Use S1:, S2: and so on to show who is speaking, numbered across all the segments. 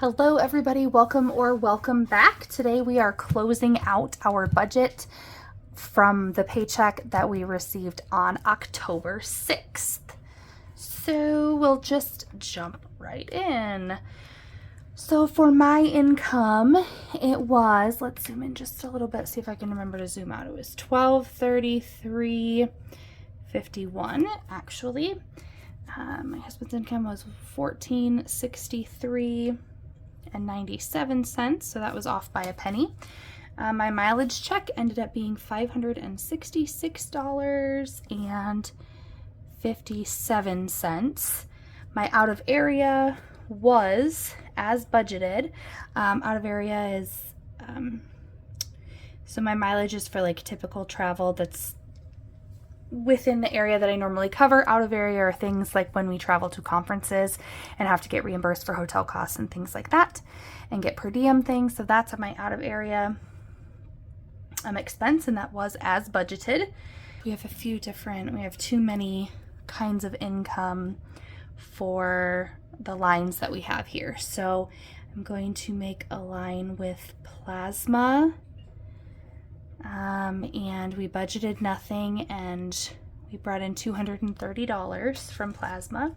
S1: Hello everybody, welcome back. Today we are closing out our budget from the paycheck that we received on October 6th. So we'll just jump right in. So for my income, it was, let's zoom in just a little bit, see if I can remember to zoom out. It was $1233.51 actually. My husband's income was $1463.97, so that was off by a penny. My mileage check ended up being $566.57. My out of area was as budgeted. Out of area is, so my mileage is for like typical travel that's within the area that I normally cover. Out of area are things like when we travel to conferences and have to get reimbursed for hotel costs and things like that and get per diem things. So that's my out of area expense, and that was as budgeted. We have too many kinds of income for the lines that we have here. So I'm going to make a line with plasma. And we budgeted nothing, and we brought in $230 from plasma.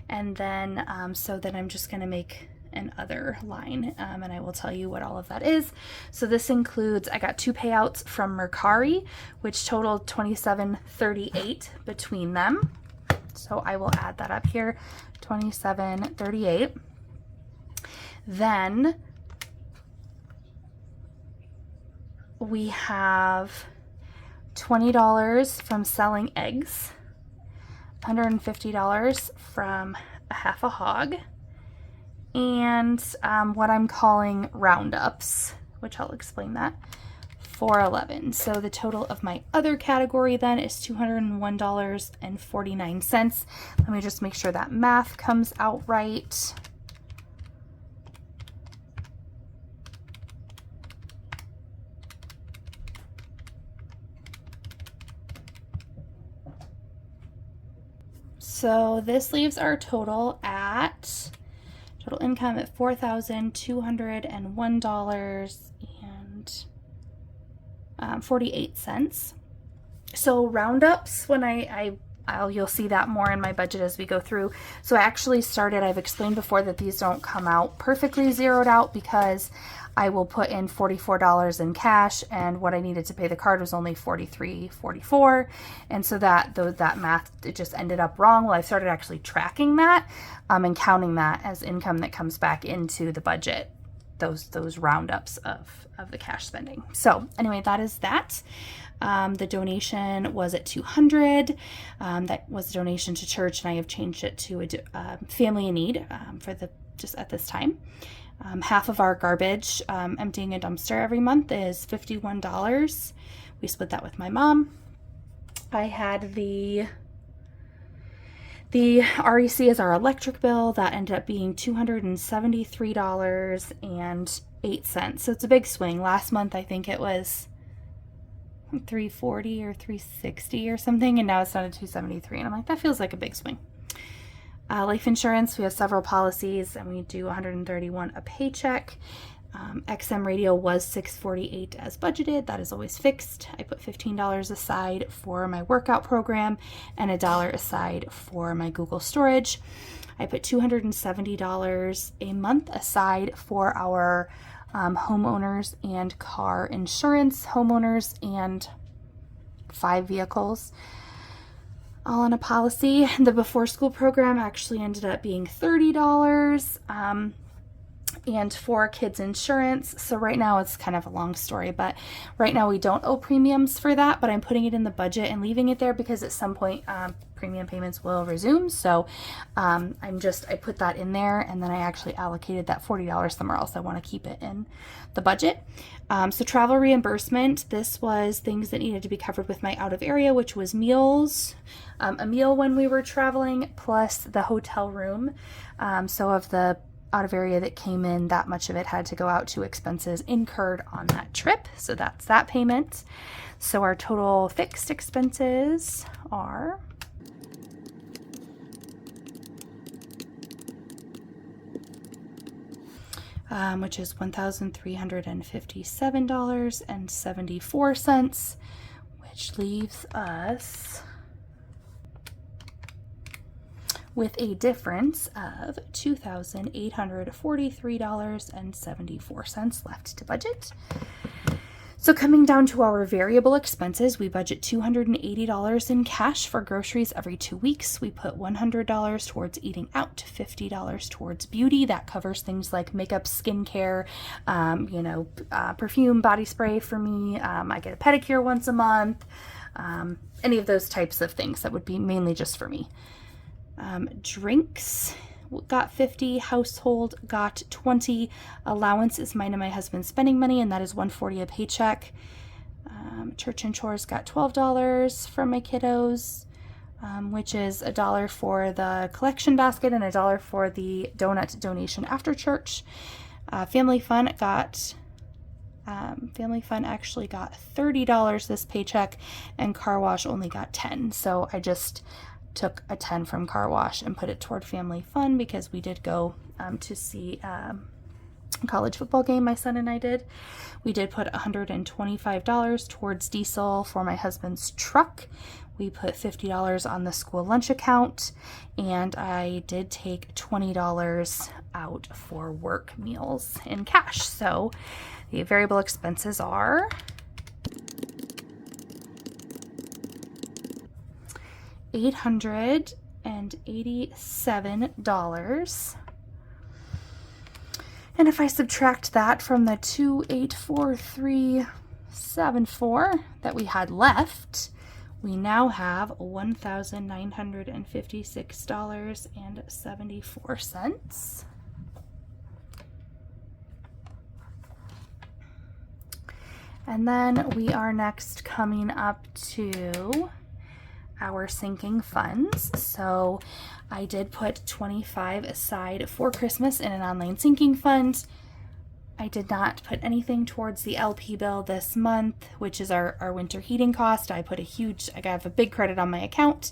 S1: And then, so then I'm just going to make an other line, and I will tell you what all of that is. So this includes, I got 2 payouts from Mercari, which totaled $27.38 between them. So I will add that up here, $27.38. Then we have $20 from selling eggs, $150 from a half a hog, and what I'm calling roundups, which I'll explain that, $411. So the total of my other category then is $201.49. Let me just make sure that math comes out right. So this leaves our total income at $4,201.48. So roundups, when you'll see that more in my budget as we go through. So I actually I've explained before that these don't come out perfectly zeroed out because I will put in $44 in cash, and what I needed to pay the card was only $43.44, and so that math, it just ended up wrong. Well, I started actually tracking that and counting that as income that comes back into the budget, those roundups of the cash spending. So anyway, that is that. The donation was at $200. That was a donation to church, and I have changed it to a family in need just at this time. Half of our garbage, emptying a dumpster every month, is $51. We split that with my mom. I had the REC as our electric bill. That ended up being $273.08. So it's a big swing. Last month, I think it was $340 or $360 or something, and now it's down to $273. And I'm like, that feels like a big swing. Life insurance, we have several policies, and we do $131 a paycheck. XM radio was $648 as budgeted. That is always fixed. I put $15 aside for my workout program and $1 aside for my Google storage. I put $270 a month aside for our homeowners and car insurance, homeowners and 5 vehicles, all on a policy. The before school program actually ended up being $30, and for kids insurance. So right now it's kind of a long story, but right now we don't owe premiums for that, but I'm putting it in the budget and leaving it there because at some point premium payments will resume. So I put that in there, and then I actually allocated that $40 somewhere else. I want to keep it in the budget. So travel reimbursement, this was things that needed to be covered with my out of area, which was meals, a meal when we were traveling, plus the hotel room. So of the out of area that came in, that much of it had to go out to expenses incurred on that trip. So that's that payment. So our total fixed expenses are which is $1,357.74, which leaves us with a difference of $2,843.74 left to budget. So coming down to our variable expenses, we budget $280 in cash for groceries every 2 weeks. We put $100 towards eating out, $50 towards beauty. That covers things like makeup, skincare, perfume, body spray for me. I get a pedicure once a month. Any of those types of things that would be mainly just for me. Drinks got 50, household got 20, allowance is mine and my husband's spending money, and that is $140 a paycheck. Church and chores got $12 from my kiddos, which is $1 for the collection basket and $1 for the donut donation after church. Family fun actually got $30 this paycheck, and car wash only got 10. So I just took a 10 from car wash and put it toward family fun because we did go to see a college football game, my son and I did. We did put $125 towards diesel for my husband's truck. We put $50 on the school lunch account, and I did take $20 out for work meals in cash. So the variable expenses are $887. And if I subtract that from the $2,843.74 that we had left, we now have $1,956.74. And then we are next coming up to our sinking funds. So I did put $25 aside for Christmas in an online sinking fund. I did not put anything towards the LP bill this month, which is our winter heating cost. I have a big credit on my account.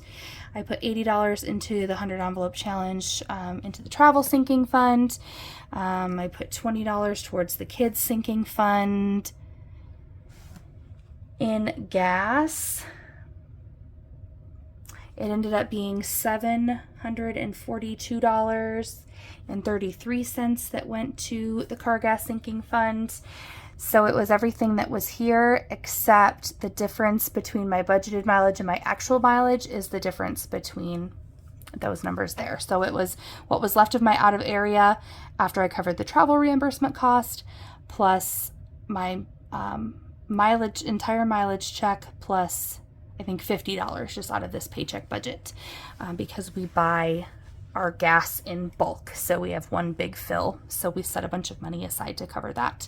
S1: I put $80 into the 100 envelope challenge, into the travel sinking fund. I put $20 towards the kids sinking fund. In gas, it ended up being $742.33 that went to the car gas sinking fund. So it was everything that was here except the difference between my budgeted mileage and my actual mileage is the difference between those numbers there. So it was what was left of my out of area after I covered the travel reimbursement cost plus my entire mileage check plus I think $50 just out of this paycheck budget because we buy our gas in bulk. So we have one big fill. So we set a bunch of money aside to cover that.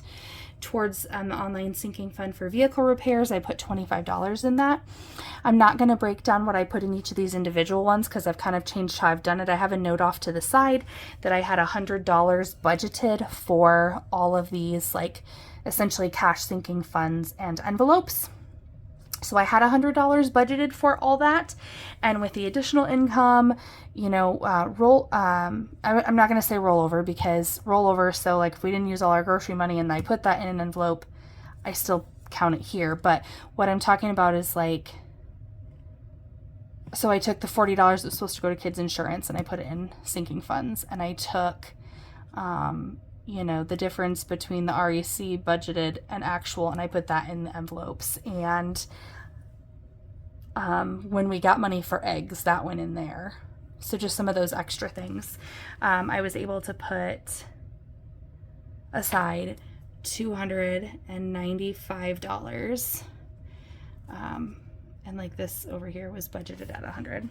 S1: Towards the online sinking fund for vehicle repairs, I put $25 in that. I'm not going to break down what I put in each of these individual ones because I've kind of changed how I've done it. I have a note off to the side that I had $100 budgeted for all of these like essentially cash sinking funds and envelopes. So I had $100 budgeted for all that, and with the additional income, I'm not going to say rollover because rollover, so like if we didn't use all our grocery money and I put that in an envelope, I still count it here. But what I'm talking about is like, so I took the $40 that was supposed to go to kids insurance and I put it in sinking funds, and I took, the difference between the REC budgeted and actual, and I put that in the envelopes. And when we got money for eggs, that went in there. So just some of those extra things. I was able to put aside $295. And like this over here was budgeted at $100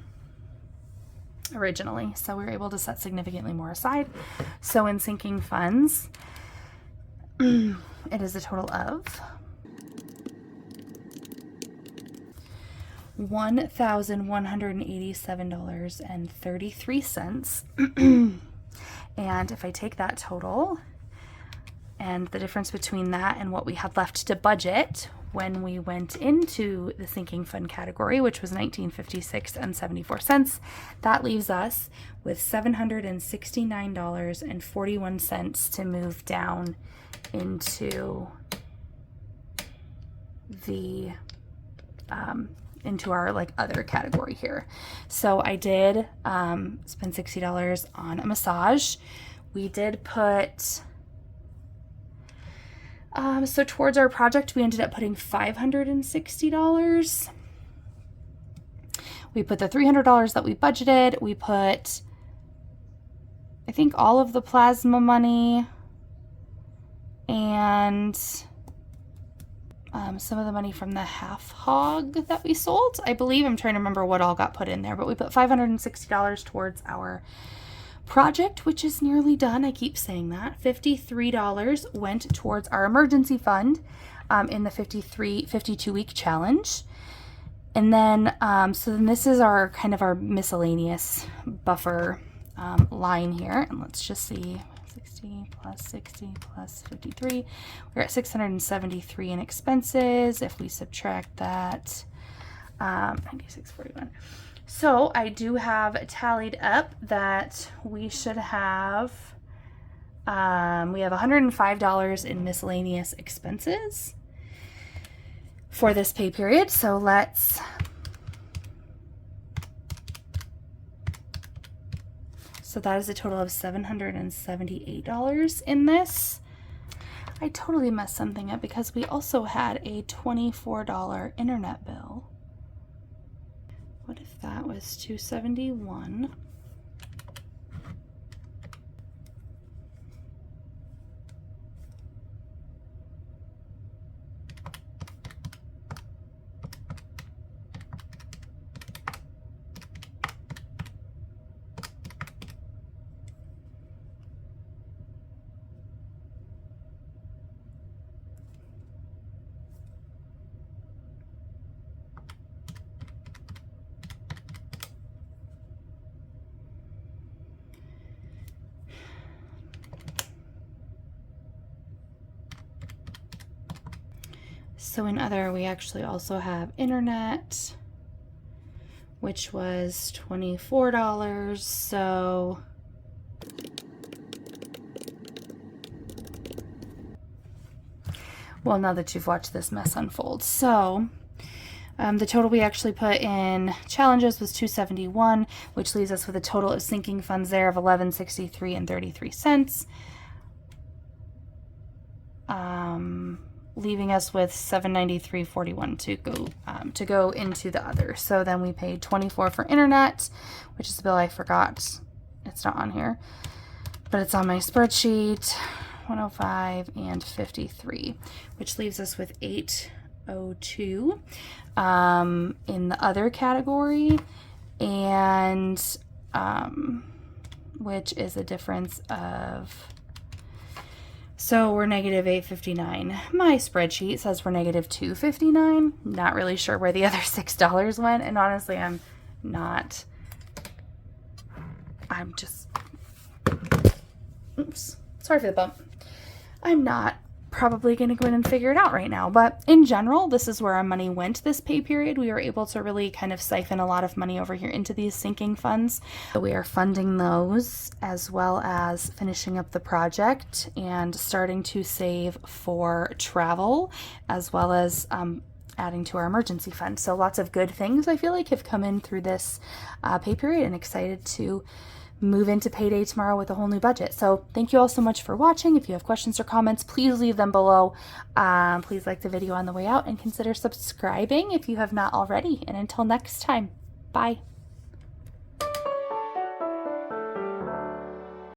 S1: originally. So we were able to set significantly more aside. So in sinking funds, it is a total of $1,187.33. And if I take that total and the difference between that and what we had left to budget, when we went into the sinking fund category, which was $19.56 that leaves us with $769.41 to move down into the into our like other category here. So I did spend $60 on a massage. We did put so towards our project we ended up putting $560. We put the $300 that we budgeted. We put, I think, all of the plasma money and some of the money from the half hog that we sold, I believe. I'm trying to remember what all got put in there, but we put $560 towards our project, which is nearly done. I keep saying that. $53 went towards our emergency fund in the 52-week challenge. And then, so then this is our kind of our miscellaneous buffer line here. And let's just see. 60 plus 60 plus 53. We're at 673 in expenses. If we subtract that, 96.41. So I do have tallied up that we should have, we have $105 in miscellaneous expenses for this pay period. So let's, so that is a total of $778 in this. I totally messed something up because we also had a $24 internet bill. What if that was $271? So in other, we actually also have internet, which was $24. So well, now that you've watched this mess unfold. So the total we actually put in challenges was $271, which leaves us with a total of sinking funds there of $1163.33. Leaving us with $793.41 to go into the other. So then we paid $24 for internet, which is the bill I forgot. It's not on here, but it's on my spreadsheet. $105 and $53, which leaves us with $802 in the other category, and which is a difference of, so we're negative $859. My spreadsheet says we're negative $259. Not really sure where the other $6 went, and honestly, I'm just, oops, sorry for the bump. I'm not probably going to go in and figure it out right now, but in general, this is where our money went this pay period. We were able to really kind of siphon a lot of money over here into these sinking funds. So we are funding those as well as finishing up the project and starting to save for travel, as well as adding to our emergency fund. So lots of good things I feel like have come in through this pay period, and excited to move into payday tomorrow with a whole new budget. So thank you all so much for watching. If you have questions or comments, please leave them below. Please like the video on the way out and consider subscribing if you have not already. And until next time, bye.